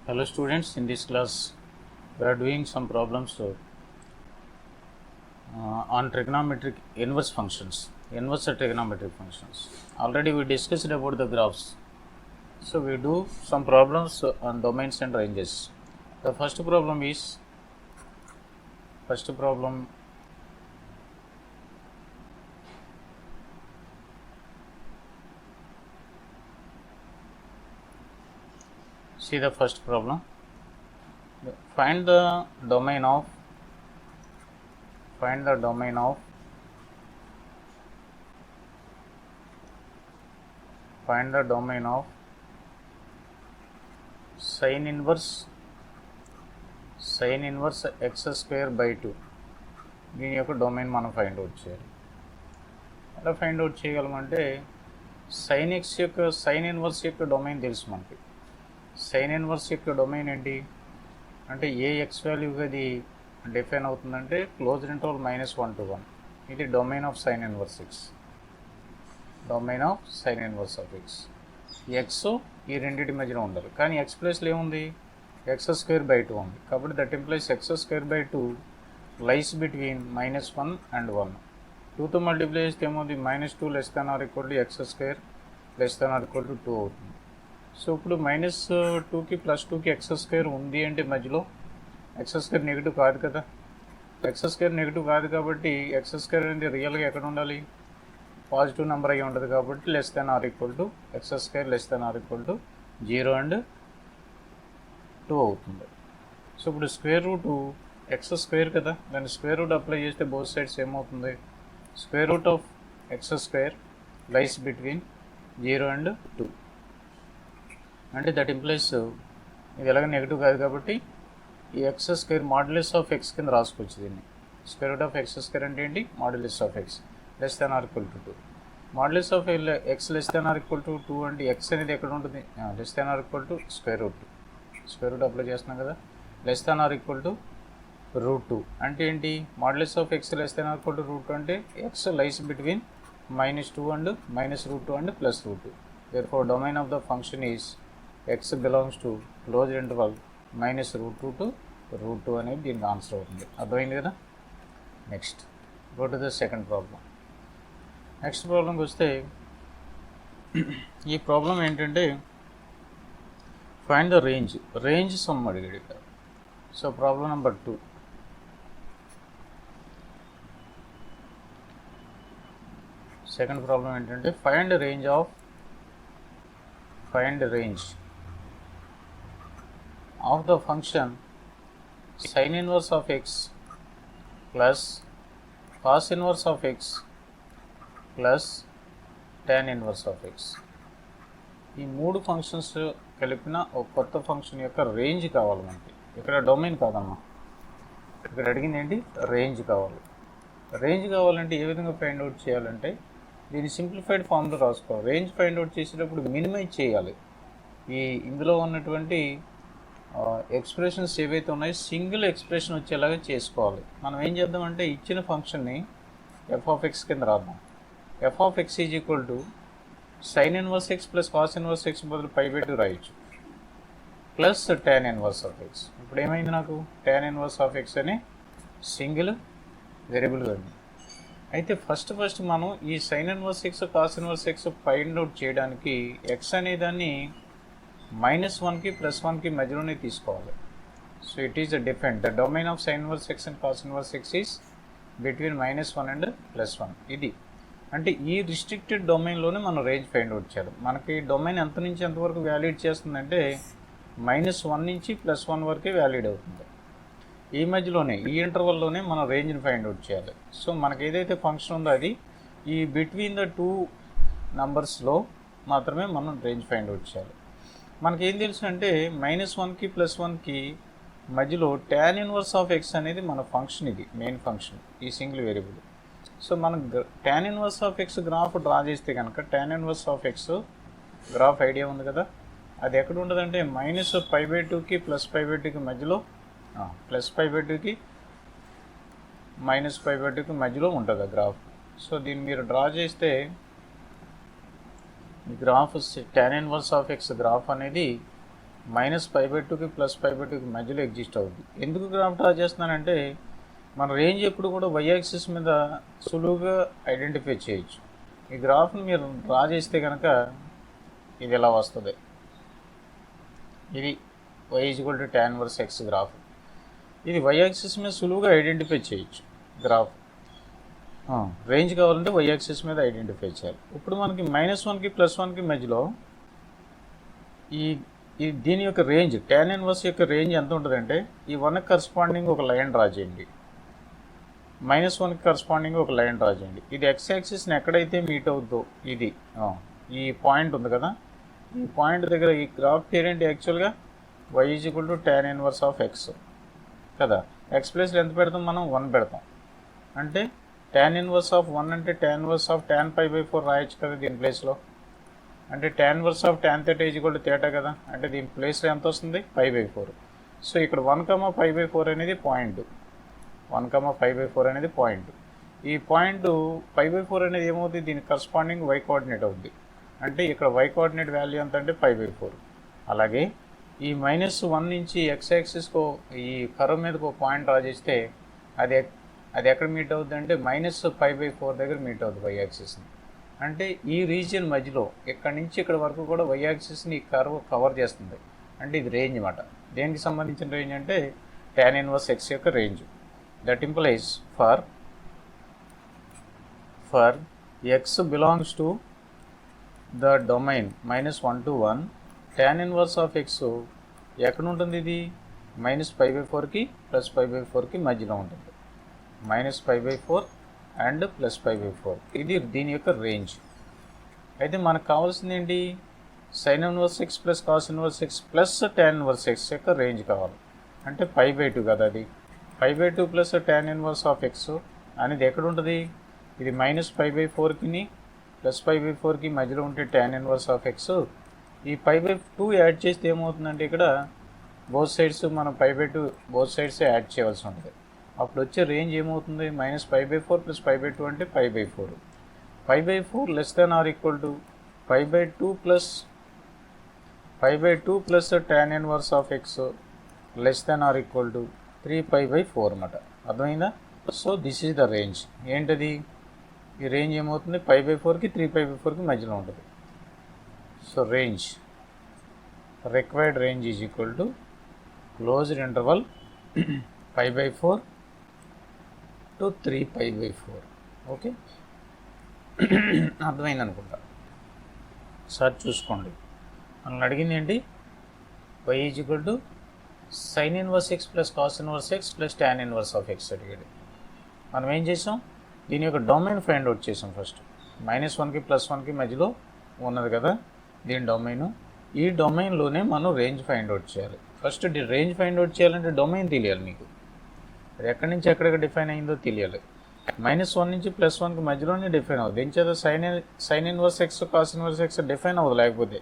Hello students, in this class we are doing some problems on trigonometric inverse functions, inverse trigonometric functions. Already we discussed about the graphs. So we do some problems on domains and ranges. The first problem see the first problem. Find the domain of sin inverse x square by 2. దీని యొక్క domain మనం find out చేయాలి. ఎలా find out చేయగలమంటే sine inverse యొక్క domain తెలుసు మనకి. Sine inverse యొక్క domain ఏంటి అంటే ఏ ఎక్స్ వాల్యూగా అది డిఫైన్ అవుతుందంటే క్లోజ్డ్ ఇంటర్వల్ -1 to 1. ఇది domain of sine inverse x. X ఈ రెండింటి మధ్యలో ఉండాలి, కానీ ఎక్స్ ప్లేస్లో ఏముంది, ఎక్స్ స్క్వేర్ బై 2 ఉంది. కాబట్టి that implies X square by 2 lies between -1 and 1. 2తో మల్టిప్లై చేస్తే ఏముంది, -2 <= ఎక్స్ స్క్వేర్ <= 2 అవుతుంది. సో ఇప్పుడు -2కి +2కి ఎక్స్ స్క్వేర్ ఉంది అంటే మధ్యలో ఎక్స్ స్క్వేర్ నెగిటివ్ కాదు కదా. ఎక్స్ స్క్వేర్ నెగిటివ్ కాదు కాబట్టి ఎక్స్ స్క్వేర్ అనేది రియల్గా ఎక్కడ ఉండాలి, పాజిటివ్ నెంబర్ అయ్యి ఉంటుంది. కాబట్టి ఎక్స్ స్క్వేర్ <0 and 2 అవుతుంది. సో ఇప్పుడు స్క్వేర్ రూట్ ఎక్స్ స్క్వేర్ కదా, దాన్ని స్క్వేర్ రూట్ అప్లై చేస్తే బోత్ సైడ్స్ ఏమవుతుంది, square root of X square lies between 0 and 2. అంటే దట్ ఇంప్లైస్ ఇది ఎలాగ నెగిటివ్ కాదు కాబట్టి ఈ X square modulus of X కింద రాసుకోవచ్చు. దీన్ని square root of X square అంటే ఏంటి, modulus of X <= 2. Modulus of X <= 2 అంటే ఎక్స్ అనేది ఎక్కడ ఉంటుంది, <= స్క్వేర్ రూట్ అప్లై చేస్తున్నాం కదా. <= అంటే ఏంటి, మాడ్యులస్ ఆఫ్ ఎక్స్ <= అంటే X lies between -2 and -√2 and +√2. Therefore domain of the function is x belongs to closed interval -√2 to √2 అనేది దీనికి ఆన్సర్ అవుతుంది. అర్థమైంది కదా. Next go to the second problem. Next ప్రాబ్లంకి వస్తే ఈ ప్రాబ్లం ఏంటంటే ఫైండ్ ద రేంజ్ సమ్ అడిగాడు ఇక్కడ. So problem number 2. Second problem ఏంటంటే find range of the function sin inverse of x plus cos inverse of x plus tan inverse of x. ఈ మూడు functions కలిపిన ఒక కొత్త ఫంక్షన్ యొక్క రేంజ్ కావాలి మనకి. ఇక్కడ డొమైన్ కాదమ్మా, ఇక్కడ అడిగింది ఏంటి, రేంజ్ కావాలి. రేంజ్ కావాలంటే ఏ విధంగా ఫైండ్ అవుట్ చేయాలంటే దీన్ని సింప్లిఫైడ్ ఫామ్లో రాసుకోవాలి. రేంజ్ ఫైండ్ అవుట్ చేసేటప్పుడు మినిమైజ్ చేయాలి. ఇందులో ఉన్నటువంటి ఎక్స్ప్రెషన్స్ ఏవైతే ఉన్నాయో సింగిల్ ఎక్స్ప్రెషన్ వచ్చేలాగా చేసుకోవాలి. మనం ఏం చేద్దామంటే ఇచ్చిన ఫంక్షన్ని f(x) కింద రాద్దాం. f(x) sin inverse x plus cos inverse x బదులు π/2 రాయొచ్చు, plus tan inverse of x. ఇప్పుడు ఏమైంది, నాకు tan inverse of x అని సింగిల్ వేరియబుల్గా ఉంది. అయితే ఫస్ట్ మనం ఈ sin inverse x cos inverse x find out చేయడానికి x అనే దాన్ని -1కి +1కి మధ్యలోనే తీసుకోవాలి. So it is different. The domain of sin inverse x and cos inverse x is between -1 and +1. ఇది అంటే ఈ రిస్ట్రిక్టెడ్ డొమైన్లోనే మనం రేంజ్ ఫైండ్ అవుట్ చేయాలి. మనకి డొమైన్ ఎంత నుంచి ఎంతవరకు వ్యాలిడ్ చేస్తుందంటే -1 నుంచి +1 వరకే వ్యాలిడ్ అవుతుంది. ఈ మధ్యలోనే ఈ ఇంటర్వల్లోనే మనం రేంజ్ని ఫైండ్ అవుట్ చేయాలి. సో మనకి ఏదైతే ఫంక్షన్ ఉందో అది ఈ బిట్వీన్ ద 2 నంబర్స్లో మాత్రమే మనం రేంజ్ ఫైండ్ అవుట్ చేయాలి. మనకేం తెలుసు అంటే -1కి +1కి మధ్యలో tan inverse of x అనేది మన ఫంక్షన్, ఇది మెయిన్ ఫంక్షన్, ఈ సింగిల్ వేరియబుల్. సో మనం tan inverse of x graph draw చేస్తే కనుక tan inverse of x graph idea ఉంది కదా, అది ఎక్కడ ఉంటుందంటే -π/2కి +π/2కి మధ్యలో, +π/2కి -π/2కి మధ్యలో ఉంటుంది ఆ గ్రాఫ్. సో దీన్ని మీరు డ్రా చేస్తే ఈ graph tan inverse of x graph అనేది -π/2కి +π/2కి మధ్యలో ఎగ్జిస్ట్ అవుతుంది. ఎందుకు గ్రాఫ్ డ్రా చేస్తున్నానంటే మన రేంజ్ ఎప్పుడు కూడా y యాక్సిస్ మీద సులువుగా ఐడెంటిఫై చేయొచ్చు. ఈ గ్రాఫ్ని మీరు డ్రా చేస్తే కనుక ఇది ఇలా వస్తుంది. ఇది y = tan 1x గ్రాఫ్. ఇది y యాక్సిస్ మీద సులువుగా ఐడెంటిఫై చేయొచ్చు. గ్రాఫ్ రేంజ్ కావాలంటే y యాక్సిస్ మీద ఐడెంటిఫై చేయాలి. ఇప్పుడు మనకి -1కి +1కి మధ్యలో ఈ దీని యొక్క రేంజ్ tan 1 యొక్క రేంజ్ ఎంత ఉంటుందంటే ఈ 1కి కరస్పాండింగ్ ఒక లైన్ డ్రా చేయండి, -1కి కరస్పాండింగ్ ఒక లైన్ డ్రా చేయండి. ఇది x యాక్సిస్ని ఎక్కడైతే మీట్ అవుద్దో ఇది ఈ పాయింట్ ఉంది కదా, ఈ పాయింట్ దగ్గర ఈ గ్రాఫ్ పేరేంటి యాక్చువల్గా y = tan 1x కదా. x ప్లేస్లో ఎంత పెడతాం మనం? 1 పెడతాం. అంటే tan 1 అంటే tan 1 tan π/4 రాయొచ్చు కదా దీని ప్లేస్లో. అంటే tan 1 tan θ కదా. అంటే దీని ప్లేస్లో ఎంత వస్తుంది? π/4. సో ఇక్కడ 1, π/4 అనేది పాయింట్. 1, π/4 అనేది పాయింట్. ఈ పాయింట్ π/4 అనేది ఏమవుతుంది? దీనికి కరస్పాండింగ్ y కోఆర్డినేట్ అవుద్ది. అంటే ఇక్కడ y కోఆర్డినేట్ వాల్యూ ఎంత అంటే π/4. అలాగే ఈ -1 నుంచి x యాక్సిస్కు ఈ కర్వ్ మీదకు ఒక పాయింట్ డ్రా చేస్తే అది ఎక్కడ మీట్ అవుద్ది అంటే -π/4 దగ్గర మీట్ అవుతుంది y యాక్సిస్ని. అంటే ఈ రీజియన్ మధ్యలో ఇక్కడ నుంచి ఇక్కడ వరకు కూడా y యాక్సిస్ని ఈ కర్వ్ కవర్ చేస్తుంది. అంటే ఇది రేంజ్ అన్నమాట. దేనికి సంబంధించిన రేంజ్ అంటే tan 1x యొక్క range. That implies for x belongs to the domain -1 to 1, tan 1x ఎక్కడ ఉంటుంది? ఇది -π/4కి +π/4కి మధ్యలో ఉంటుంది. -π/4 అండ్ +π/4 ఇది దీని యొక్క రేంజ్. అయితే మనకు కావాల్సింది ఏంటి? sin 1x + cos 1x + tan 1x యొక్క రేంజ్ కావాలి. అంటే π/2 కదా. అది π/2 + tan 1x అనేది ఎక్కడ ఉంటుంది? ఇది -π/4కి +π/4కి మధ్యలో ఉంటే tan 1x. ఈ π/2 యాడ్ చేస్తే ఏమవుతుందంటే ఇక్కడ బోత్ సైడ్స్ మనం π/2 బోత్ సైడ్స్ యాడ్ చేయవలసి ఉంటుంది. అప్పుడు వచ్చే రేంజ్ ఏమవుతుంది? -π/4 + π/2 అంటే π/4. π/4 < π/2 + tan 1x < 3π/4 అన్నమాట. అర్థమైందా? So this is the range. ఏంటది? ఈ రేంజ్ ఏమవుతుంది? π/4కి 3π/4కి మధ్యలో ఉంటుంది. So range required range is equal to closed interval π/4 to 3π/4. Okay, అర్థమైంది అనుకుంటా. సార్ చూసుకోండి. మనల్ని అడిగింది ఏంటి? y = sin 1x + cos 1x + tan 1x అడిగాడు. మనం ఏం చేసాం? దీని యొక్క డొమైన్ ఫైండ్ అవుట్ చేసాం. ఫస్ట్ -1కి +1కి మధ్యలో ఉన్నది కదా దీని డొమైను. ఈ డొమైన్లోనే మనం రేంజ్ ఫైండ్ అవుట్ చేయాలి. ఫస్ట్ రేంజ్ ఫైండ్ అవుట్ చేయాలంటే డొమైన్ తెలియాలి మీకు. అది ఎక్కడి నుంచి ఎక్కడికి డిఫైన్ అయిందో తెలియాలి. -1 నుంచి +1కి మధ్యలోనే డిఫైన్ అవుతుంది. ఏం చేత sin 1x cos 1x define అవ్వదు. లేకపోతే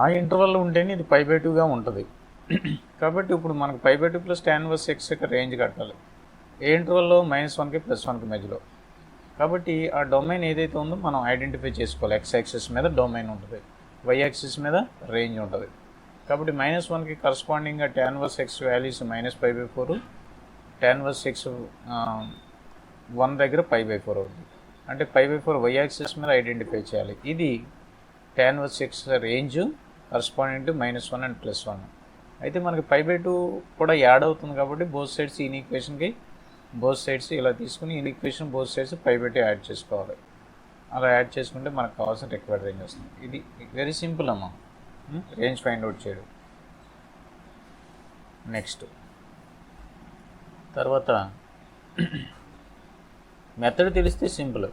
ఆ ఇంటర్వల్లో ఉంటేనే ఇది π/2గా ఉంటుంది. కాబట్టి ఇప్పుడు మనకు π/2 + tan 1x యొక్క రేంజ్ కట్టాలి. ఏ ఇంటర్వల్లో? -1కి +1కి మధ్యలో. కాబట్టి ఆ డొమైన్ ఏదైతే ఉందో మనం ఐడెంటిఫై చేసుకోవాలి. x యాక్సిస్ మీద డొమైన్ ఉంటుంది, y యాక్సిస్ మీద రేంజ్ ఉంటుంది. కాబట్టి -1కి కరస్పాండింగ్గా tan 1x values -π/4, tan 1x 1 దగ్గర π/4 అవుతుంది. అంటే π/4 y యాక్సిస్ మీద ఐడెంటిఫై చేయాలి. ఇది tan 1x range corresponding to -1 and +1. అయితే మనకి π/2 కూడా యాడ్ అవుతుంది కాబట్టి బోత్ సైడ్స్ ఈ ఈక్వేషన్కి బోత్ సైడ్స్ ఇలా తీసుకుని ఈ ఈక్వేషన్ బోత్ సైడ్స్ π/2 యాడ్ చేసుకోవాలి. అలా యాడ్ చేసుకుంటే మనకు కావాల్సిన రిక్వైర్డ్ రేంజ్ వస్తుంది. ఇది వెరీ సింపుల్ అమ్మా, రేంజ్ ఫైండ్ అవుట్ చేయడం. నెక్స్ట్ తర్వాత మెథడ్ తెలిస్తే సింపుల్,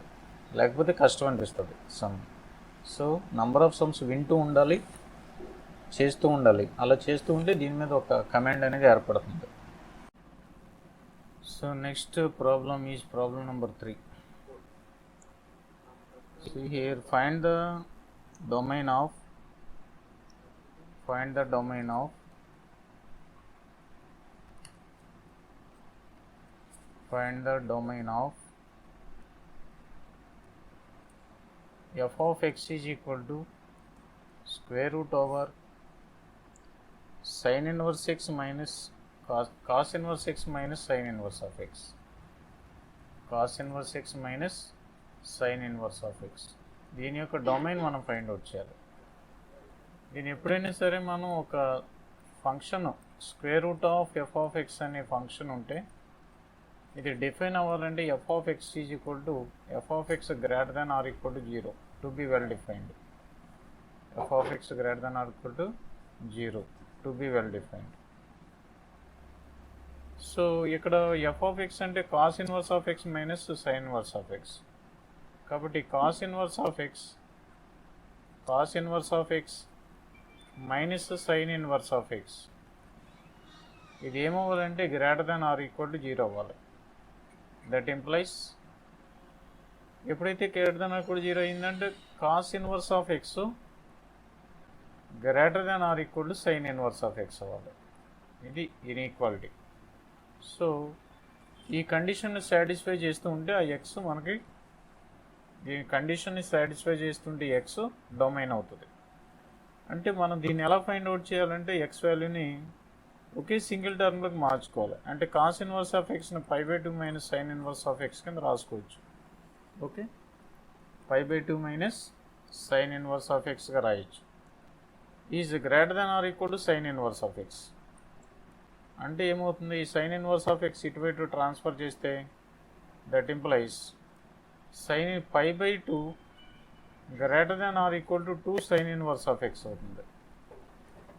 లేకపోతే కష్టం అనిపిస్తుంది some. So number of sums వింటూ ఉండాలి, చేస్తూ ఉండాలి. అలా చేస్తూ ఉంటే దీని మీద ఒక కమాండ్ అనేది ఏర్పడుతుంది. So next problem is problem number 3. See here, find the domain of f of x is equal to square root over sin inverse x minus cos inverse x minus sin inverse of x. cos inverse x minus sin inverse of x. దీని యొక్క domain మనం find out చేయాలి. దీని ఎప్పుడైనా సరే మనం ఒక function square root of F of X అనే ఫంక్షన్ ఉంటే ఇది డిఫైన్ అవ్వాలంటే F of X is equal to F of X greater than or equal to 0 to be well defined. F of X greater than or equal to 0 to be well defined. So ఇక్కడ F of X అంటే cos inverse of X minus sine inverse of X. కాబట్టి cos inverse of X minus sine inverse of X ఇది ఏమవ్వాలంటే greater than or equal to 0 అవ్వాలి. That implies ఎప్పుడైతే greater than or equal to 0 అయిందంటే cos inverse of X greater than or equal to sine inverse of X అవ్వాలి. ఇది inequality. So ఈ కండిషన్ని satisfy చేస్తూ ఉంటే ఆ ఎక్స్ మనకి ఈ కండిషన్ని సాటిస్ఫై చేస్తుంటే ఎక్స్ డొమైన్ అవుతుంది. అంటే మనం దీన్ని ఎలా ఫైండ్ అవుట్ చేయాలంటే ఎక్స్ వాల్యూని ఒకే సింగిల్ టర్మ్లోకి మార్చుకోవాలి. అంటే కాస్ ఇన్వర్స్ ఆఫ్ ఎక్స్ని π/2 minus sine inverse of X కింద రాసుకోవచ్చు. Okay, π/2 minus sine inverse of ఎక్స్గా రాయొచ్చు. Is greater than or equal to sine inverse of X. అంటే ఏమవుతుంది, ఈ సైన్ ఇన్వర్స్ ఆఫ్ ఎక్స్ ఇటువైపు ట్రాన్స్ఫర్ చేస్తే that implies sine π/2 greater than or equal to 2 sine inverse of X అవుతుంది.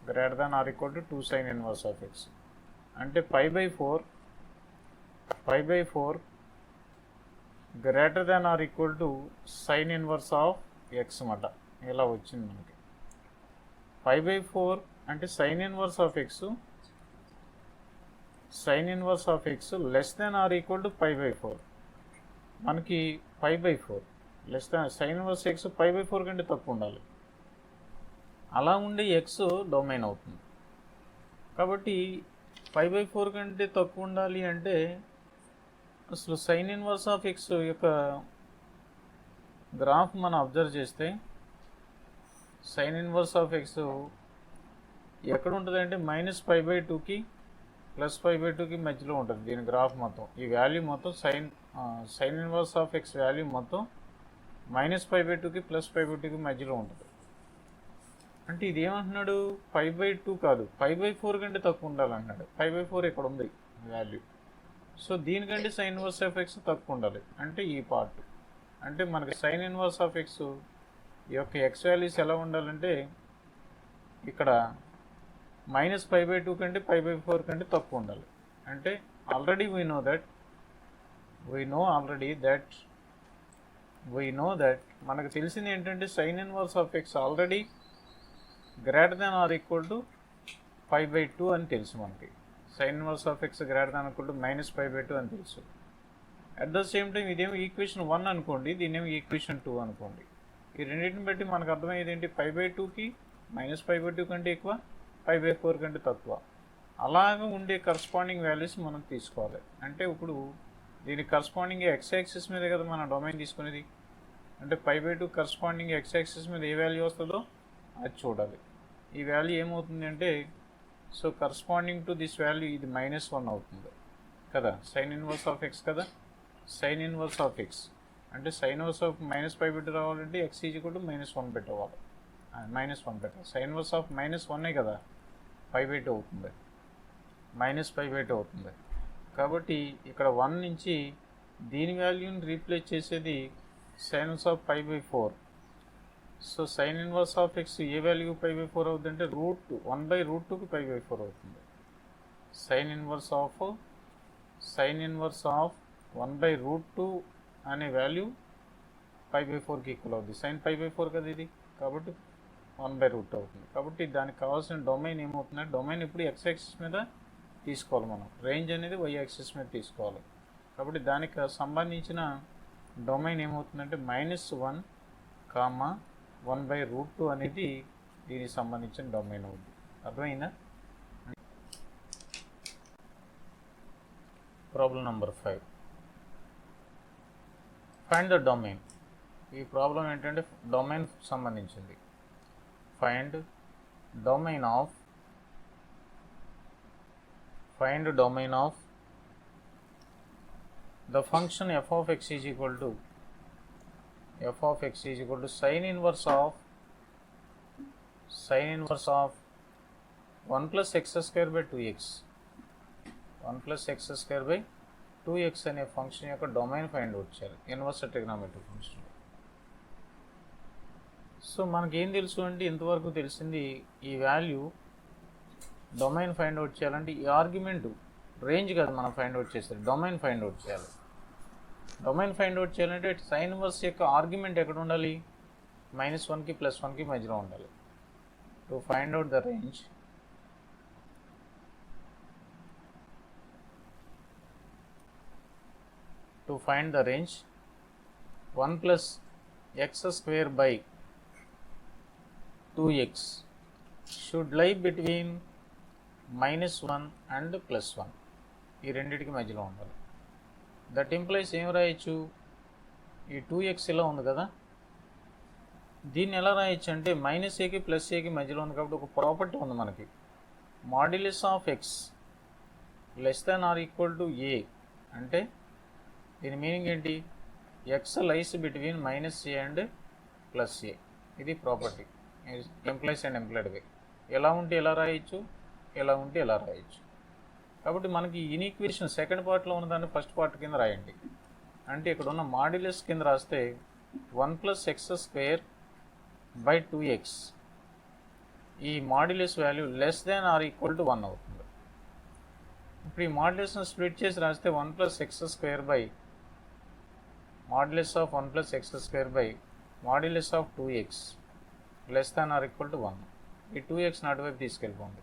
Greater than or equal to 2 sine inverse of X అంటే π/4 greater than or equal to sine inverse of X అన్నమాట. ఇలా వచ్చింది మనకి. π/4 అంటే sine inverse of X less than or equal to π/4. మనకి π/4 less than sine inverse X π/4 కంటే తక్కువ ఉండాలి. అలా ఉండే ఎక్స్ డొమైన్ అవుతుంది. కాబట్టి π/4 కంటే తక్కువ ఉండాలి అంటే అసలు సైన్ ఇన్వర్స్ ఆఫ్ ఎక్స్ యొక్క గ్రాఫ్ మనం అబ్జర్వ్ చేస్తే సైన్ ఇన్వర్స్ ఆఫ్ ఎక్స్ ఎక్కడ ఉంటుంది అంటే -π/2కి +π/2కి మధ్యలో ఉంటుంది. దీని గ్రాఫ్ మొత్తం ఈ వాల్యూ మొత్తం sine inverse of x value మొత్తం -π/2కి +π/2కి మధ్యలో ఉంటుంది. అంటే ఇది ఏమంటున్నాడు, π/2 కాదు π/4 కంటే తక్కువ ఉండాలంటున్నాడు. π/4 ఇక్కడ ఉంది వాల్యూ. సో దీనికంటే సైన్ ఇన్వర్స్ ఆఫ్ ఎక్స్ తక్కువ ఉండాలి. అంటే ఈ పార్ట్ అంటే మనకి సైన్ ఇన్వర్స్ ఆఫ్ ఎక్స్ యొక్క ఎక్స్ వాల్యూస్ ఎలా ఉండాలంటే ఇక్కడ -π/2 కంటే π/4 కంటే తక్కువ ఉండాలి. అంటే ఆల్రెడీ వీ నో దట్ మనకు తెలిసింది ఏంటంటే sine inverse of X already greater than or equal to π/2 అని తెలుసు మనకి. Sine inverse of X greater than equal to -π/2 అని తెలుసు. అట్ ద సేమ్ టైం ఇదేమో ఈక్వేషన్ 1 అనుకోండి, దీనేమో ఈక్వేషన్ 2 అనుకోండి. ఈ రెండింటిని బట్టి మనకు అర్థమయ్యేది ఏంటి, π/2కి -π/2 కంటే ఎక్కువ, π/4 కంటే తక్కువ. అలాగ ఉండే కరస్పాండింగ్ వాల్యూస్ మనం తీసుకోవాలి. అంటే ఇప్పుడు దీనికి కరస్పాండింగ్ ఎక్స్ యాక్సిస్ మీద కదా మనం డొమైన్ తీసుకునేది. అంటే π/2 కరస్పాండింగ్ ఎక్స్ యాక్సిస్ మీద ఏ వాల్యూ వస్తుందో అది చూడాలి. ఈ వాల్యూ ఏమవుతుంది అంటే so corresponding to this value ఇది -1 అవుతుంది కదా, సైన్ ఇన్వర్స్ ఆఫ్ ఎక్స్ కదా. సైన్ ఇన్వర్స్ ఆఫ్ ఎక్స్ అంటే సైన్ ఇన్వర్స్ ఆఫ్ -π/2 రావాలంటే ఎక్స్ ఈజ్ ఈక్వల్ టు -1 పెట్టవాలి. -1 పెట్టాలి. సైన్ ఇన్వర్స్ ఆఫ్ -1 కదా π/2 అవుతుంది, -π/2 అవుతుంది. కాబట్టి ఇక్కడ 1 నుంచి దీని వాల్యూని రీప్లేస్ చేసేది sine inverse of π/4. So sine inverse of X ఏ వాల్యూ π/4 అవుతుంది అంటే √1/√2కి π/4 అవుతుంది. సైన్ ఇన్వర్స్ ఆఫ్ 1/√2 అనే వాల్యూ π/4కి ఈక్వల్ అవుతుంది. సైన్ π/4 కదా ఇది, కాబట్టి 1/√2 అవుతుంది. కాబట్టి దానికి కావాల్సిన డొమైన్ ఏమవుతుందంటే డొమైన్ ఇప్పుడు ఎక్స్ యాక్సిస్ మీద తీసుకోవాలి మనం, రేంజ్ అనేది వై యాక్సిస్ మీద తీసుకోవాలి. కాబట్టి దానికి సంబంధించిన డొమైన్ ఏమవుతుందంటే -1, 1/√2 అనేది దీనికి సంబంధించిన డొమైన్ అవుతుంది. అర్థమైందా? Problem number 5, find the domain. ఈ ప్రాబ్లం ఏంటంటే డొమైన్ సంబంధించింది. Find domain of find domain of the function f of x is equal to sin inverse of 1 plus x square by 2x 1 plus x square by 2x అనే function యొక్క domain find out చేయాలి inverse trigonometric function. So మనకేం తెలుసు అంటే ఇంతవరకు తెలిసింది ఈ value domain find out చేయాలంటే ఈ ఆర్గ్యుమెంట్ రేంజ్ కాదు మనం ఫైండ్ అవుట్ చేసేది, డొమైన్ ఫైండ్ అవుట్ చేయాలి. డొమైన్ ఫైండ్ అవుట్ చేయాలంటే సైన్ ఇన్వర్స్ యొక్క ఆర్గ్యుమెంట్ ఎక్కడ ఉండాలి? -1కి +1కి మధ్యలో ఉండాలి. To find out the range to find the range 1 plus x square by 2x should lie between -1 and +1. ఈ రెండింటికి మధ్యలో ఉండాలి. దట్ ఇంప్లైస్ ఏం రాయొచ్చు? ఈ 2x ఇలా ఉంది కదా, దీన్ని ఎలా రాయొచ్చు అంటే -aకి +aకి మధ్యలో ఉంది కాబట్టి ఒక ప్రాపర్టీ ఉంది మనకి, modulus of x less than or equal to a అంటే దీని మీనింగ్ ఏంటి? X lies between -a and +a. ఇది ప్రాపర్టీ ఎంప్లాయిస్ అండ్ ఎంప్లాయిడ్గా ఎలా ఉంటే ఎలా రాయొచ్చు, ఎలా ఉంటే ఎలా రాయొచ్చు. కాబట్టి మనకి ఇన్ఈక్వేషన్ సెకండ్ పార్ట్లో ఉన్నదాన్ని ఫస్ట్ పార్ట్ కింద రాయండి. అంటే ఇక్కడ ఉన్న మాడ్యులస్ కింద రాస్తే 1 plus x square by 2x ఈ modulus value less than or equal to 1 అవుతుంది. ఇప్పుడు ఈ మాడ్యులస్ను స్ప్లిట్ చేసి రాస్తే 1 plus x square by modulus of 1 plus x square by modulus of 2x less than or equal to 1. ఈ 2x నాటి వైపు తీసుకెళ్ళిపోండి.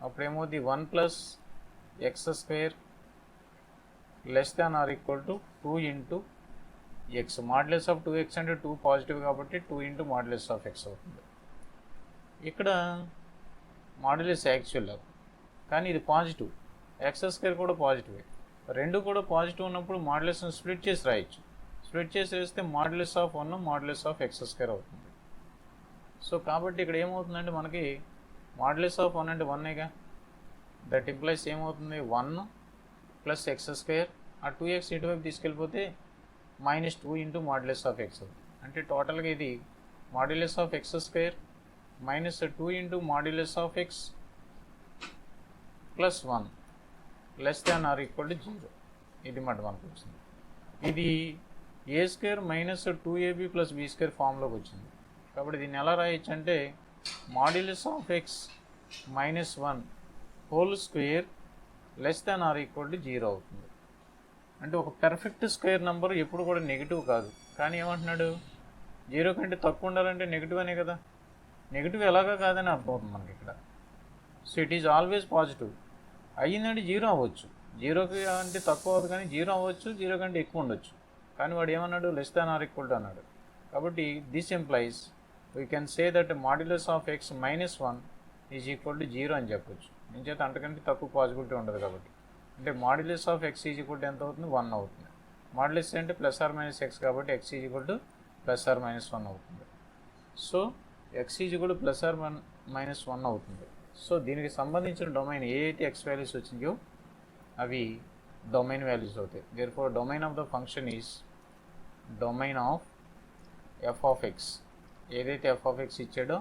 అప్పుడేమవుతుంది? 1 plus x square less than or equal to 2 into x. modulus of 2x అంటే 2 positive కాబట్టి 2 into modulus of x అవుతుంది. ఇక్కడ modulus actual కానీ ఇది పాజిటివ్, ఎక్స్ స్క్వేర్ కూడా పాజిటివే, రెండు కూడా పాజిటివ్ ఉన్నప్పుడు మాడ్యులస్ను స్ప్లిట్ చేసి రాయొచ్చు. స్ప్లిట్ చేసి వేస్తే modulus of 1 modulus of x square అవుతుంది. సో కాబట్టి ఇక్కడ ఏమవుతుందంటే మనకి మాడ్యులస్ ఆఫ్ 1 అంటే 1ఏగా, దట్ ఇంప్లైస్ ఏమవుతుంది? 1 plus x స్క్వేర్, ఆ 2x ఇటువైపు తీసుకెళ్ళిపోతే -2 into మాడ్యులస్ ఆఫ్ x అవుతుంది. అంటే టోటల్గా ఇది modulus of x square -2 into modulus of x +1 less than or equal to 0. ఇది మాట మనకు వచ్చింది. ఇది a square -2ab + b square ఫామ్లోకి వచ్చింది. కాబట్టి దీన్ని ఎలా రాయొచ్చు అంటే modulus of x -1 whole square less than or equal to 0 అవుతుంది. అంటే ఒక పెర్ఫెక్ట్ స్క్వేర్ నెంబర్ ఎప్పుడు కూడా నెగిటివ్ కాదు. కానీ ఏమంటున్నాడు? 0 కంటే తక్కువ ఉండాలంటే నెగిటివ్ అనే కదా. నెగిటివ్ ఎలాగా కాదని అర్థమవుతుంది మనకి ఇక్కడ. So it is always positive. అయ్యిందంటే 0 అవ్వచ్చు, 0కి అంటే తక్కువ అవ్వదు కానీ 0 అవ్వచ్చు, 0 కంటే ఎక్కువ ఉండొచ్చు. కానీ వాడు ఏమన్నాడు? Less than or equal to అన్నాడు. కాబట్టి this employees we can say that modulus of x -1 is equal to 0 అని చెప్పొచ్చు. నేను చేత అంతకంటే తక్కువ పాజిబిలిటీ ఉండదు కాబట్టి. అంటే modulus of x is equal to ఎంత అవుతుంది? 1 అవుతుంది. మాడ్యులస్ అంటే +or-x కాబట్టి x is equal to +or-1 అవుతుంది. So x is equal to +or-1 అవుతుంది. సో దీనికి సంబంధించిన డొమైన్ ఏ అయితే x వాల్యూస్ వచ్చినాయో అవి డొమైన్ వాల్యూస్ అవుతాయి. Therefore domain of the function is domain of f of x. ఏదైతే f of x ఇచ్చాడో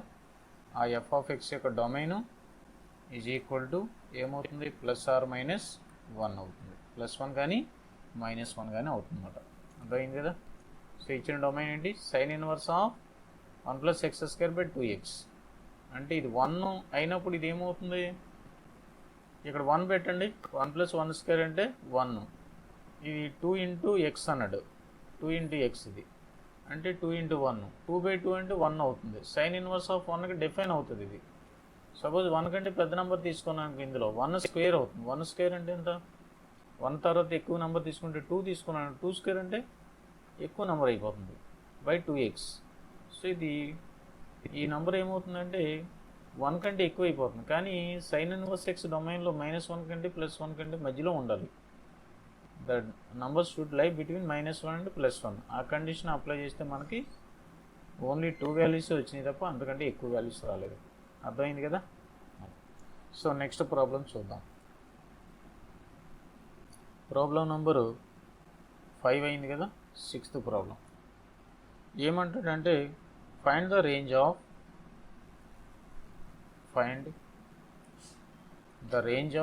ఆ f of x యొక్క డొమైను ఈజ్ ఈక్వల్ టు ఏమవుతుంది? +or-1 అవుతుంది. +1 కానీ -1 కానీ అవుతుంది అన్నమాట. అర్థమైంది కదా? సో ఇచ్చిన డొమైన్ ఏంటి? Sine inverse of 1 plus x square by 2x. అంటే ఇది 1 అయినప్పుడు ఇది ఏమవుతుంది? ఇక్కడ 1 పెట్టండి, 1 plus 1 square అంటే 1. ఇది 2 into x అన్నాడు, 2 into x ఇది అంటే 2 into 1, 2/2 అంటే 1 అవుతుంది. సైన్ ఇన్వర్స్ ఆఫ్ 1కి డిఫైన్ అవుతుంది ఇది. సపోజ్ 1 కంటే పెద్ద నెంబర్ తీసుకున్నాను, ఇందులో 1 స్క్వేర్ అవుతుంది. 1 స్క్వేర్ అంటే ఎంత? 1 తర్వాత ఎక్కువ నెంబర్ తీసుకుంటే 2 తీసుకున్నాను, 2 స్క్వేర్ అంటే ఎక్కువ నెంబర్ అయిపోతుంది బై 2x. సో ఇది ఈ నెంబర్ ఏమవుతుందంటే 1 కంటే ఎక్కువ అయిపోతుంది. కానీ సైన్ ఇన్వర్స్ x డొమైన్లో -1 కంటే +1 కంటే మధ్యలో ఉండాలి. ద నంబర్స్ షుడ్ లై బిట్వీన్ -1 అండ్ +1. ఆ కండిషన్ అప్లై చేస్తే మనకి ఓన్లీ 2 వాల్యూస్ వచ్చినాయి తప్ప అంతకంటే ఎక్కువ వాల్యూస్ రాలేదు. అర్థమైంది కదా? సో నెక్స్ట్ ప్రాబ్లం చూద్దాం. ప్రాబ్లం నంబరు 5 అయింది కదా. 6th ప్రాబ్లం ఏమంటాడంటే find the range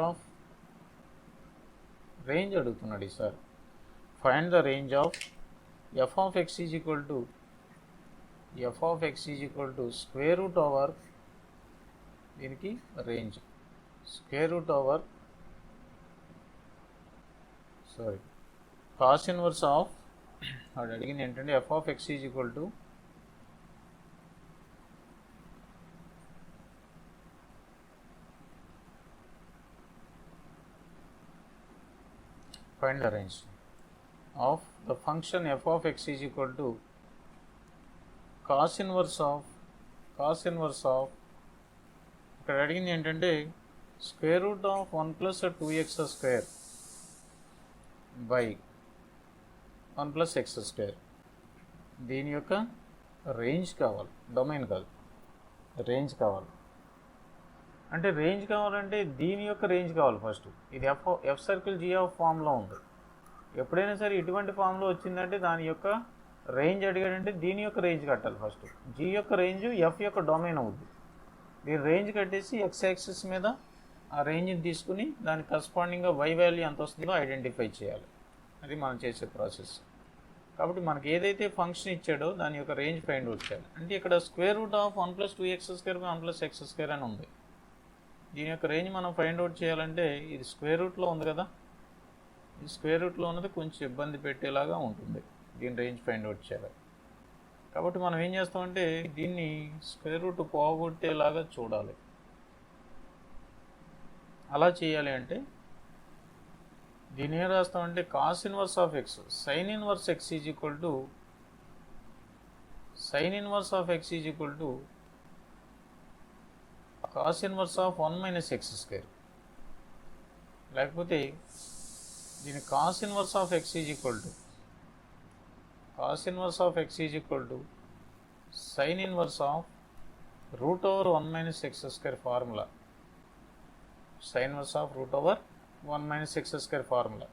of range అడుగుతున్నాడు ఈసారి. Find the range of f of x is equal to square root over దీనికి range square root over cos inverse of వాడు అడిగింది ఏంటంటే f of x is equal to find the range of the function f of x is equal to cos inverse of ఇక్కడ అడిగింది ఏంటంటే square root of 1 plus 2x square by 1 plus x square. దీని యొక్క range కావాలి, domain కాదు, range కావాలి. అంటే range కావాలంటే దీని యొక్క రేంజ్ కావాలి ఫస్ట్. ఇది ఎఫ్ సర్కిల్ జీ ఆఫ్ ఫామ్లో ఉంది. ఎప్పుడైనా సరే ఇటువంటి ఫామ్లో వచ్చిందంటే దాని యొక్క రేంజ్ అడిగాడంటే దీని యొక్క రేంజ్ కట్టాలి ఫస్ట్. జీ యొక్క రేంజ్ ఎఫ్ యొక్క డొమైన్ అవుద్ది. దీని రేంజ్ కట్టేసి ఎక్స్ యాక్సిస్ మీద ఆ రేంజ్ని తీసుకుని దానికి కరస్పాండింగ్గా వై వాల్యూ ఎంత వస్తుందో ఐడెంటిఫై చేయాలి. అది మనం చేసే ప్రాసెస్. కాబట్టి మనకి ఏదైతే ఫంక్షన్ ఇచ్చాడో దాని యొక్క రేంజ్ ఫైండ్ అవుట్ చేయాలి. అంటే ఇక్కడ square root of 1 plus 2x square by 1 plus x square అని ఉంది. దీని యొక్క రేంజ్ మనం ఫైండ్ అవుట్ చేయాలంటే ఇది స్క్వేర్ రూట్లో ఉంది కదా, ఈ స్క్వేర్ రూట్లో ఉన్నది కొంచెం ఇబ్బంది పెట్టేలాగా ఉంటుంది దీని రేంజ్ ఫైండ్ అవుట్ చేయాలి. కాబట్టి మనం ఏం చేస్తామంటే దీన్ని స్క్వేర్ రూట్ పోగొట్టేలాగా చూడాలి. అలా చేయాలి అంటే దీన్ని ఏం రాస్తామంటే cos inverse of X sine inverse X is equal to cos inverse of 1 minus x square. లేకపోతే దీని cos inverse of X is equal to sine inverse of root over 1 minus x square formula. Sine inverse of root over 1 minus x square formula.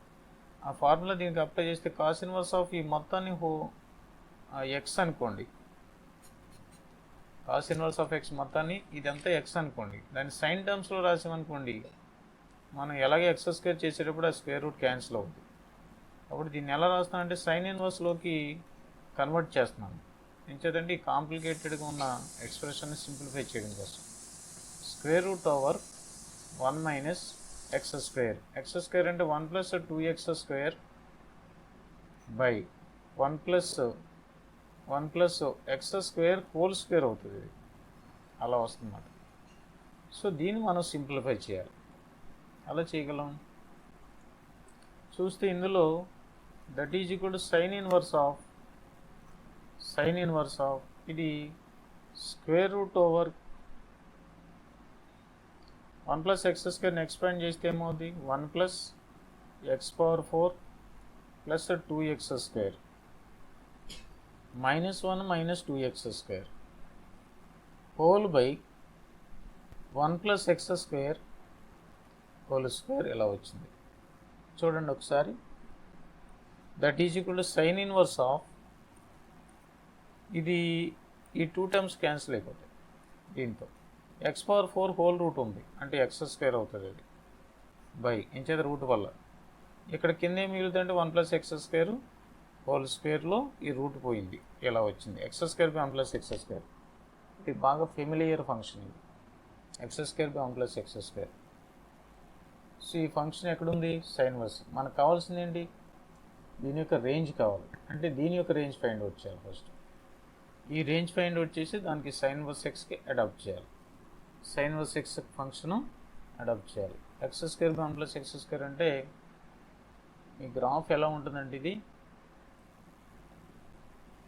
ఆ formula దీనికి apply చేస్తే cos inverse of ఈ మొత్తాన్ని X అనుకోండి, cos inverse of X మొత్తాన్ని ఇదంతా X అనుకోండి. దాన్ని సైన్ టర్మ్స్లో రాసామనుకోండి మనం ఎలాగే ఎక్స్ స్క్వేర్ చేసేటప్పుడు ఆ స్క్వేర్ రూట్ క్యాన్సిల్ అవుతుంది. అప్పుడు దీన్ని ఎలా రాస్తానంటే సైన్ ఇన్వర్స్లోకి కన్వర్ట్ చేస్తున్నాను. ఎంచేతంటే ఈ కాంప్లికేటెడ్గా ఉన్న ఎక్స్ప్రెషన్ని సింప్లిఫై చేయడం కోసం. Square root over 1 minus x square. x square అంటే 1 plus 2x square by 1 plus x square whole square అవుతుంది. అలా వస్తుందన్నమాట. సో దీన్ని మనం సింప్లిఫై చేయాలి. అలా చేయగలం. చూస్తే ఇందులో that is equal to sine inverse of ఇది square root over 1 plus x square expand చేస్తే ఏమవుతుంది 1 plus x power 4 plus 2x square minus 1 minus 2x square whole by 1 plus x square whole square ఇలా వచ్చింది. చూడండి ఒకసారి. That is equal to sine inverse of ఇది ఈ 2 terms cancel అయిపోతాయి. దీంతో x power 4 హోల్ రూట్ ఉంది అంటే x square అవుతుంది. అది బై ఇంచేత రూట్ వల్ల ఇక్కడ కింద ఏం మిగులుతుందంటే 1 plus x square హోల్ స్క్వేర్లో ఈ రూట్ పోయింది. ఇలా వచ్చింది x square by 1 plus x square. ఇది బాగా ఫెమిలియర్ ఫంక్షన్. ఇది x square by 1 plus x square. So ఈ ఫంక్షన్ ఎక్కడుంది సైన్ వర్స్. మనకు కావాల్సింది ఏంటి దీని యొక్క రేంజ్ కావాలి. అంటే దీని యొక్క రేంజ్ ఫైండ్ అవుట్ చేయాలి ఫస్ట్. ఈ రేంజ్ ఫైండ్ అవుట్ చేసి దానికి సైన్ వర్స్ ఎక్స్కి అడాప్ట్ చేయాలి. Sine verse x function adapt చేయాలి. x square by 1 plus x square అంటే ఈ గ్రాఫ్ ఎలా ఉంటుందంటే ఇది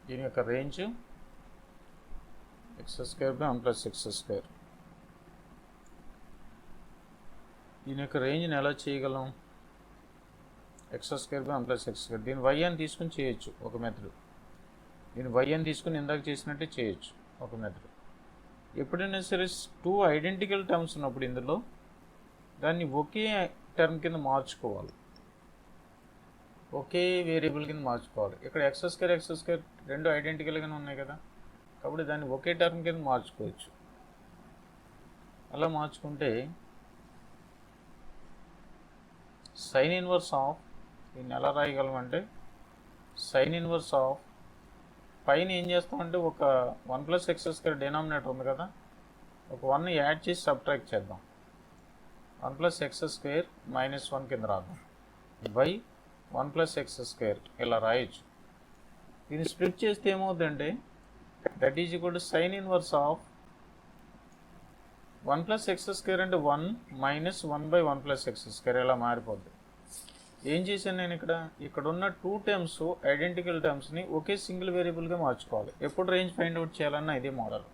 దీని యొక్క range x square by 1 plus x square. దీని యొక్క రేంజ్ని ఎలా చేయగలం x square by 1 plus x square. దీని y అని తీసుకుని చేయొచ్చు ఒక మెథడ్. దీని y అని తీసుకుని ఇందాక చేసినట్టే చేయొచ్చు ఒక మెథడ్. ఎప్పుడైనా సరే 2 ఐడెంటికల్ టర్మ్స్ ఉన్నప్పుడు ఇందులో దాన్ని ఒకే టర్మ్ కింద మార్చుకోవాలి. ఒకే వేరియబుల్ కింద మార్చుకోవాలి. ఇక్కడ ఎక్స్ స్క్వేర్ రెండు ఐడెంటికల్గానే ఉన్నాయి కదా, కాబట్టి దాన్ని ఒకే టర్మ్ కింద మార్చుకోవచ్చు. అలా మార్చుకుంటే సైన్ ఇన్వర్స్ ఆఫ్, దీన్ని ఎలా రాయగలమంటే సైన్ ఇన్వర్స్ ఆఫ్ పైన ఏం చేస్తామంటే ఒక 1 + x² డినామినేటర్ ఉంది కదా, ఒక 1 యాడ్ చేసి సబ్ట్రాక్ట్ చేద్దాం. 1 + x² - 1 కింద రాద్దాం బై 1 + x² ఇలా రాయొచ్చు. దీన్ని స్ప్లిట్ చేస్తే ఏమవుతుందంటే that is equal to sine inverse of 1 + x² అంటే 1 - 1/1 + x² ఇలా మారిపోద్ది. ఏం చేశాను నేను ఇక్కడ ఉన్న 2 టర్మ్స్ ఐడెంటికల్ టర్మ్స్ని ఒకే సింగిల్ వేరియబుల్గా మార్చుకోవాలి. ఎప్పుడు రేంజ్ ఫైండ్ అవుట్ చేయాలన్నా ఇదే మోడల్.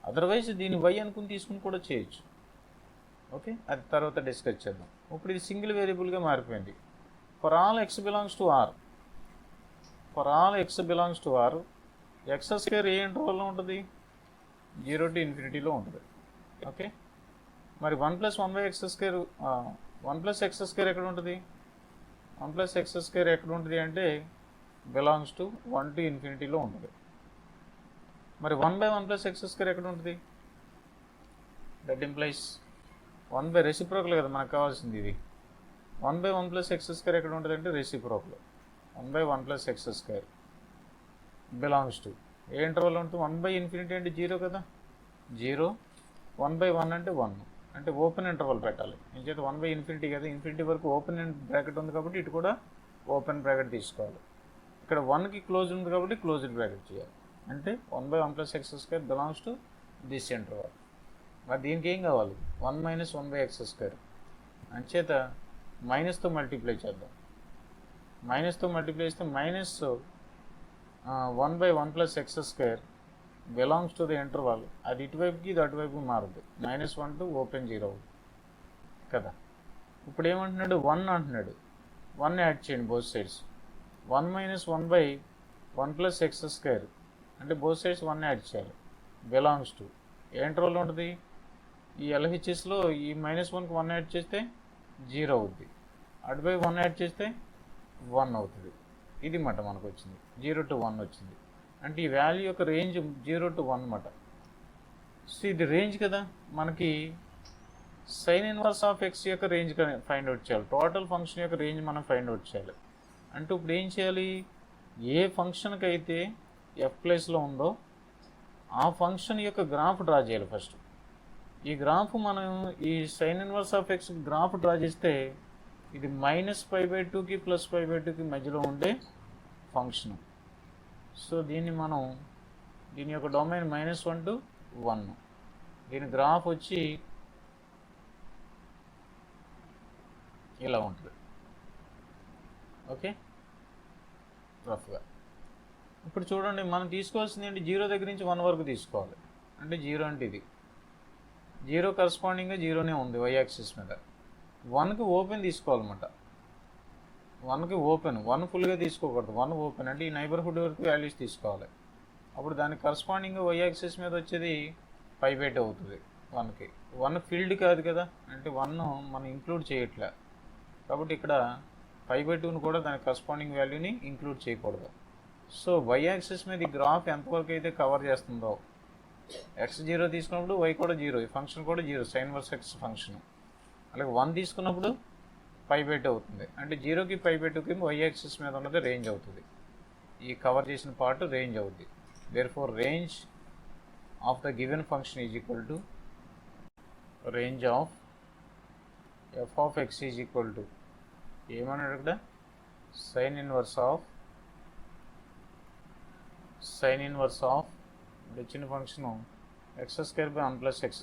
అదర్వైజ్ దీన్ని y అనుకుని తీసుకుని కూడా చేయొచ్చు. ఓకే, అది తర్వాత డిస్కస్ చేద్దాం. ఇప్పుడు ఇది సింగిల్ వేరియబుల్గా మారిపోయింది. For all x belongs to r, x² ఏ ఇంటర్వల్లో ఉంటుంది? 0 to ∞లో ఉంటుంది. ఓకే, మరి 1 + 1/x², 1 + x² ఎక్కడ ఉంటుంది? 1 + x² ఎక్కడ ఉంటుంది అంటే బిలాంగ్స్ టు 1 to ∞లో ఉంటుంది. మరి 1/1 + x² ఎక్కడ ఉంటుంది? దట్ ఇంప్లైస్ 1 రెసిప్రోకల్ కదా మనకు కావాల్సింది. ఇది 1/1 + x² ఎక్కడ ఉంటుంది అంటే reciprocal. 1/1 + x² belongs to A interval ఉంటుంది? 1/∞ అంటే 0 కదా, 0. 1/1 అంటే 1, అంటే ఓపెన్ ఇంటర్వల్ పెట్టాలి. నేను చేత 1/∞ కదా, ∞ వరకు ఓపెన్ బ్రాకెట్ ఉంది కాబట్టి ఇటు కూడా ఓపెన్ బ్రాకెట్ తీసుకోవాలి. ఇక్కడ 1కి క్లోజ్ ఉంది కాబట్టి క్లోజ్డ్ బ్రాకెట్ చేయాలి. అంటే 1/1 + x² belongs to this interval. మరి దీనికి ఏం కావాలి? 1 - 1/x². అంచేత మైనస్తో మల్టిప్లై చేద్దాం. మైనస్తో మల్టిప్లై చేస్తే -1/1 + x² belongs to the interval. అది ఇటువైపుకి ఇది అటువైపుకి మారుతుంది. -1 to ఓపెన్ 0 కదా. ఇప్పుడు ఏమంటున్నాడు? 1 అంటున్నాడు. 1 యాడ్ చేయండి బోత్ సైడ్స్. 1 - 1/1 + x² అంటే బోత్ సైడ్స్ 1 యాడ్ చేయాలి. బిలాంగ్స్ టు ఏ ఇంటర్వల్ ఉంటుంది? ఈ LHSలో ఈ -1కి 1 యాడ్ చేస్తే 0 అవుద్ది, అటువైపు 1 యాడ్ చేస్తే 1 అవుతుంది. ఇది మాట మనకు వచ్చింది, 0 to 1 వచ్చింది. అంటే ఈ వాల్యూ యొక్క రేంజ్ 0 to 1 మాట. సో ఇది రేంజ్ కదా, మనకి సైన్ ఇన్వర్స్ ఆఫ్ x యొక్క రేంజ్ ఫైండ్ అవుట్ చేయాలి. టోటల్ ఫంక్షన్ యొక్క రేంజ్ మనం ఫైండ్ అవుట్ చేయాలి. అంటే ఇప్పుడు ఏం చేయాలి? ఏ ఫంక్షన్కి అయితే f ప్లేస్లో ఉందో ఆ ఫంక్షన్ యొక్క గ్రాఫ్ డ్రా చేయాలి ఫస్ట్. ఈ గ్రాఫ్ మనం ఈ sine inverse of x graph draw చేస్తే ఇది -π/2కి +π/2కి మధ్యలో ఉండే ఫంక్షన్. సో దీన్ని మనం దీని యొక్క డొమైన్ -1 to 1. దీని గ్రాఫ్ వచ్చి ఇలా ఉంటుంది. ఓకే, రఫ్గా. ఇప్పుడు చూడండి, మనం తీసుకోవాల్సింది ఏంటి? 0 దగ్గర నుంచి 1 వరకు తీసుకోవాలి. అంటే 0 అంటే ఇది 0 కరస్పాండింగ్గా 0నే ఉంది y యాక్సిస్ మీద. 1కి ఓపెన్ తీసుకోవాలన్నమాట. 1కి ఓపెన్, 1 ఫుల్గా తీసుకోకూడదు. 1 ఓపెన్ అంటే ఈ నైబర్హుడ్ వరకు వాల్యూస్ తీసుకోవాలి. అప్పుడు దానికి కరస్పాండింగ్గా y యాక్సిస్ మీద వచ్చేది π/2 అవుతుంది 1కి. 1 ఫీల్డ్ కాదు కదా, అంటే 1 మనం ఇంక్లూడ్ చేయట్లే కాబట్టి ఇక్కడ π/2ని కూడా దానికి కరస్పాండింగ్ వాల్యూని ఇంక్లూడ్ చేయకూడదు. సో y యాక్సిస్ మీద ఈ గ్రాఫ్ ఎంతవరకు అయితే కవర్ చేస్తుందో, x 0 తీసుకున్నప్పుడు y కూడా 0, ఈ ఫంక్షన్ కూడా 0, సైన్ ఇన్వర్స్ x ఫంక్షన్. అలాగే 1 తీసుకున్నప్పుడు π/2 అవుతుంది. అంటే 0కి π/2కి y యాక్సిస్ మీద ఉన్నది రేంజ్ అవుతుంది. ఈ కవర్ చేసిన పార్ట్ రేంజ్ అవుతుంది. Therefore range of the given function is equal to range of f of x is equal to ఏమన్నాడు ఇక్కడ? సైన్ ఇన్వర్స్ ఆఫ్ ఇచ్చిన function x² / 1 + x²,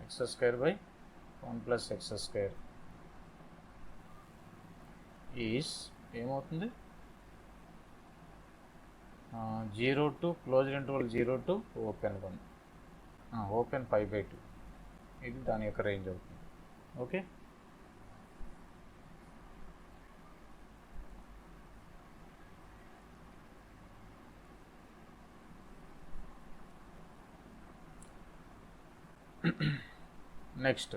x² / 1 + x² is ఏమవుతుంది? 0 to closed interval 0 to open 1, open π/2. ఇది దాని యొక్క range అవుతుంది. Okay, next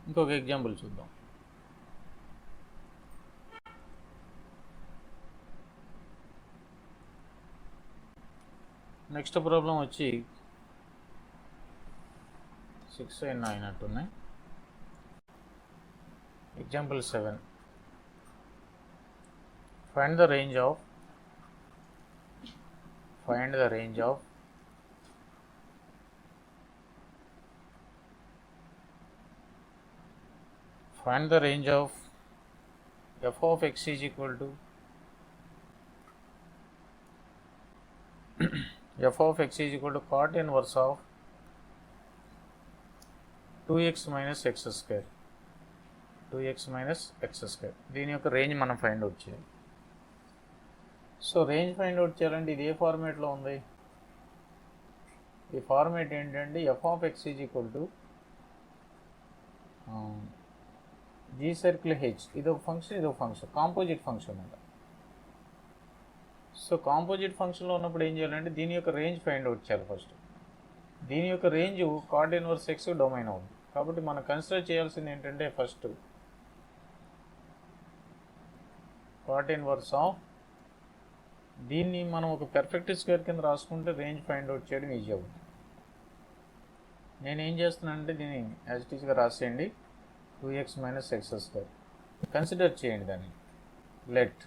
ఇంకొక example చూద్దాం. నెక్స్ట్ ప్రాబ్లం వచ్చి 6 and 9 అంటున్నాయి. Example 7. Find the range of f of x is equal to cot inverse of 2x minus x square. దీని యొక్క రేంజ్ మనం ఫైండ్ అవుట్ చేయాలి. సో రేంజ్ ఫైండ్ అవుట్ చేయాలంటే ఇది ఏ ఫార్మేట్లో ఉంది? ఈ ఫార్మేట్ ఏంటంటే f of X is equal to g circle h. ఇదొక ఫంక్షన్ కాంపోజిట్ ఫంక్షన్ అంట. సో కాంపోజిట్ ఫంక్షన్లో ఉన్నప్పుడు ఏం చేయాలంటే దీని యొక్క రేంజ్ ఫైండ్ అవుట్ చేయాలి. ఫస్ట్ దీని యొక్క range cot inverse x domain అవుతుంది. కాబట్టి మనం కన్సిడర్ చేయాల్సింది ఏంటంటే ఫస్ట్ కాట్ ఇన్వర్స్ ఆఫ్, దీన్ని మనం ఒక పెర్ఫెక్ట్ స్క్వేర్ కింద రాసుకుంటే రేంజ్ ఫైండ్ అవుట్ చేయడం ఈజీ అవుతుంది. నేను ఏం చేస్తున్నానంటే దీన్ని యాజ్ ఇట్ ఈస్గా రాసేయండి. 2x minus x square consider చేయండి. దాన్ని let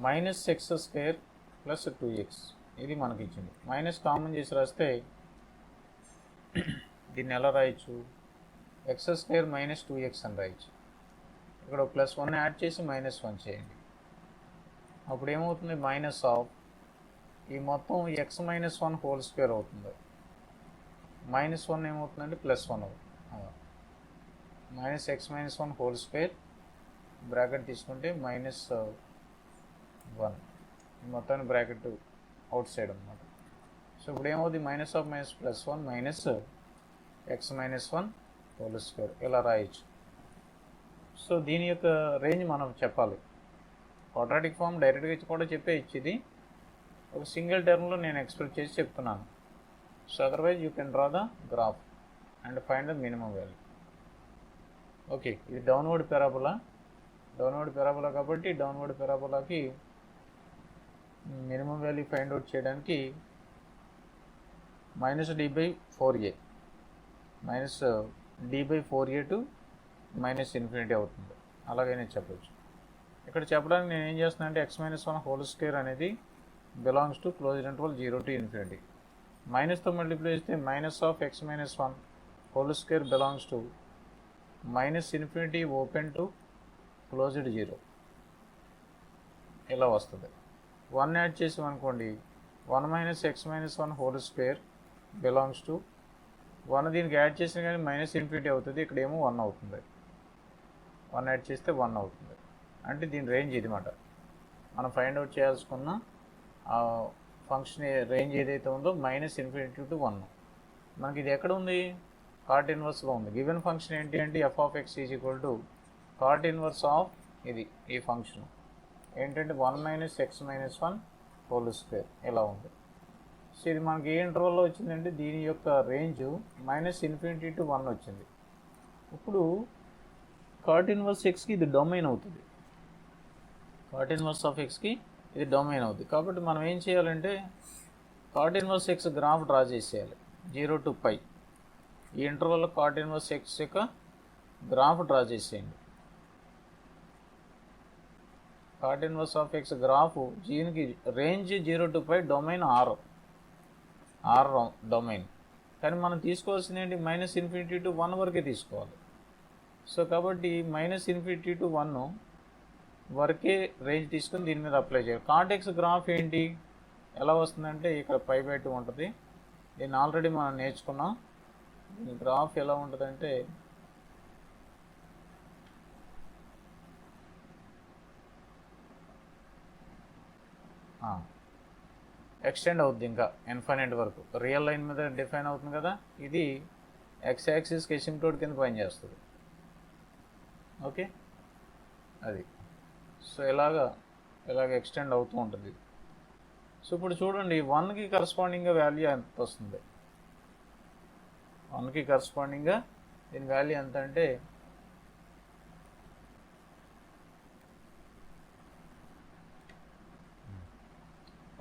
minus X square plus 2x ఇది మనకి ఇచ్చింది. మైనస్ కామన్ చేసి రాస్తే దీన్ని ఎలా రాయొచ్చు? ఎక్స్ స్క్వేర్ మైనస్ 2x అని రాయొచ్చు. ఇక్కడ +1 యాడ్ చేసి -1 చేయండి. అప్పుడు ఏమవుతుంది? మైనస్ ఆఫ్ ఈ మొత్తం x - 1 హోల్ స్క్వేర్ అవుతుంది. -1 ఏమవుతుందంటే +1 అవుతుంది. -x - 1 హోల్ స్క్వేర్ బ్రాకెట్ తీసుకుంటే -1 మొత్తాన్ని బ్రాకెట్ అవుట్ సైడ్ అనమాట. సో ఇప్పుడు ఏమవుతుంది? Minus of minus +1 minus x - 1 whole square ఇలా రాయొచ్చు. సో దీని యొక్క రేంజ్ మనం చెప్పాలి. క్వాడ్రాటిక్ ఫామ్ డైరెక్ట్గా కూడా చెప్పేయచ్చు. ఇది ఒక సింగిల్ టర్మ్లో నేను ఎక్స్ప్రెస్ చేసి చెప్తున్నాను. So otherwise you can draw the graph and find the minimum value. Okay, ఇది డౌన్వర్డ్ పెరాబోలా కాబట్టి డౌన్వర్డ్ పెరాబోలాకి మినిమం వాల్యూ ఫైండ్ అవుట్ చేయడానికి -d/4a టు -∞ అవుతుంది. అలాగైనా చెప్పచ్చు. ఇక్కడ చెప్పడానికి నేను ఏం చేస్తున్నా అంటే x - 1 హోల్ స్క్వేర్ అనేది belongs to closed interval 0 to ∞. మైనస్తో మల్టిప్లై చేస్తే minus of x - 1 whole square belongs to -∞ open to closed 0 ఇలా వస్తుంది. 1 యాడ్ చేసామనుకోండి 1 - x - 1 whole square belongs to 1 దీనికి యాడ్ చేసిన కానీ -∞ అవుతుంది. ఇక్కడేమో 1 అవుతుంది. 1 యాడ్ చేస్తే 1 అవుతుంది. అంటే దీని రేంజ్ ఇది మాట. మనం ఫైండ్ అవుట్ చేయాల్సుకున్న ఫంక్షన్ రేంజ్ ఏదైతే ఉందో -∞ to 1. మనకి ఇది ఎక్కడ ఉంది? కాట్ ఇన్వర్స్గా ఉంది. గివెన్ ఫంక్షన్ ఏంటి అంటే f of x is equal to cot inverse of ఇది ఈ ఫంక్షన్ ఏంటంటే 1 - x - 1 హోల్ స్క్వేర్ ఇలా ఉంది. సో ఇది మనకి ఏ ఇంటర్వల్లో వచ్చిందంటే దీని యొక్క రేంజ్ -∞ to 1 వచ్చింది. ఇప్పుడు కాట్ ఇన్వర్స్ ఎక్స్కి ఇది డొమైన్ అవుతుంది. కాట్ ఇన్వర్స్ ఆఫ్ ఎక్స్కి ఇది డొమైన్ అవుతుంది. కాబట్టి మనం ఏం చేయాలంటే cot inverse X graph draw చేసేయాలి 0 to π. ఈ ఇంటర్వల్లో కాట్ ఇన్వర్స్ ఎక్స్ యొక్క గ్రాఫ్ డ్రా చేసేయండి. Cot inverse of X graph దీనికి range 0 to π, domain or domain. కానీ మనం తీసుకోవాల్సింది ఏంటి? -∞ to 1 వరకే తీసుకోవాలి. సో కాబట్టి -∞ to 1 వరకే రేంజ్ తీసుకుని దీని మీద అప్లై చేయాలి. కాట్ ఎక్స్ గ్రాఫ్ ఏంటి ఎలా వస్తుందంటే ఇక్కడ π/2 ఉంటుంది. దీన్ని ఆల్రెడీ మనం నేర్చుకున్నాం. దీని గ్రాఫ్ ఎలా ఉంటుందంటే ఎక్స్టెండ్ అవుతుంది ఇంకా ఇన్ఫైనైట్ వరకు. రియల్ లైన్ మీద డిఫైన్ అవుతుంది కదా. ఇది ఎక్స్ యాక్సిస్కి ఎసిమ్ప్టోట్ కింద పనిచేస్తుంది. ఓకే, అది సో ఇలాగ ఎక్స్టెండ్ అవుతూ ఉంటుంది. సో ఇప్పుడు చూడండి 1కి కరస్పాండింగ్గా వాల్యూ ఎంత వస్తుంది? 1కి కరస్పాండింగ్గా దీని వాల్యూ ఎంత అంటే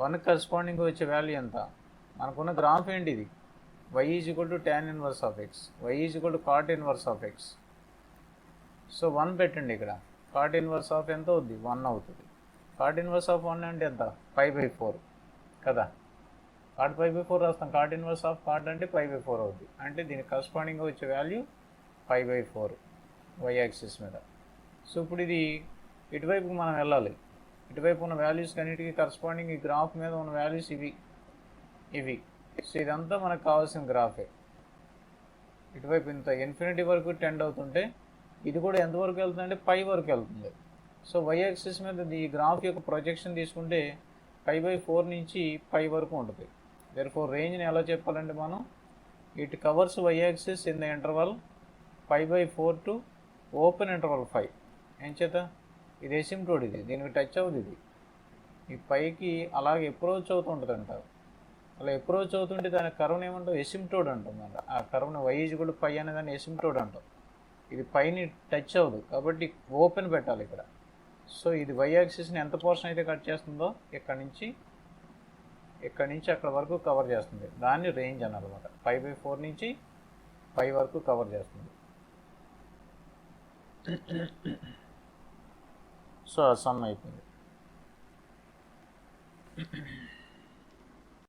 1కి కరస్పాండింగ్గా వచ్చే వాల్యూ ఎంత? మనకున్న గ్రాఫ్ ఏంటి ఇది? y is equal to tan inverse of x, y is equal to cot inverse of x. So 1 పెట్టండి ఇక్కడ. cot ఇన్వర్స్ ఆఫ్ ఎంత అవుద్ది? 1 అవుతుంది. cot ఇన్వర్స్ ఆఫ్ 1 అంటే ఎంత? π/4 కదా. cot π/4 రాస్తాం. cot ఇన్వర్స్ ఆఫ్ cot అంటే π/4 అవుద్ది. అంటే దీనికి కరస్పాండింగ్గా వచ్చే వాల్యూ π/4 y యాక్సిస్ మీద. సో ఇప్పుడు ఇది ఇటువైపుకి మనం వెళ్ళాలి. ఇటువైపు ఉన్న వాల్యూస్ అన్నిటికీ కరస్పాండింగ్ ఈ గ్రాఫ్ మీద ఉన్న వాల్యూస్ ఇవి. సో ఇదంతా మనకు కావాల్సిన గ్రాఫే. ఇటువైపు ఇంత ఇన్ఫినిటీ వరకు టెండ్ అవుతుంటే ఇది కూడా ఎంతవరకు వెళ్తుందంటే పై వరకు వెళ్తుంది. సో y యాక్సిస్ మీద ఈ గ్రాఫ్ యొక్క ప్రొజెక్షన్ తీసుకుంటే π/4 నుంచి పై వరకు ఉంటుంది. దేర్ఫోర్ రేంజ్ని ఎలా చెప్పాలంటే మనం, it covers y axis in the interval π/4 to open interval 5. ఏం చేత ఇది ఎసిమ్టోడ్, ఇది దీనికి టచ్ అవుతుంది. ఇది ఈ పైకి అలాగే అప్రోచ్ అవుతుంటుంది అంటారు. అలా అప్రోచ్ అవుతుంటే దాని కర్వ్ని ఏమంటాం? ఎసిమ్టోడ్ అంటాం. ఆ కర్వ్ని y is equal to pi అనే దాన్ని ఎసిమ్టోడ్ అంటాం. ఇది పైని టచ్ అవ్వదు కాబట్టి ఓపెన్ పెట్టాలి ఇక్కడ. సో ఇది y యాక్సిస్ని ఎంత పోర్షన్ అయితే కట్ చేస్తుందో ఇక్కడి నుంచి అక్కడ వరకు కవర్ చేస్తుంది. దాన్ని రేంజ్ అన్నమాట. π/4 నుంచి పై వరకు కవర్ చేస్తుంది. సో సమ్ అయిపోయింది.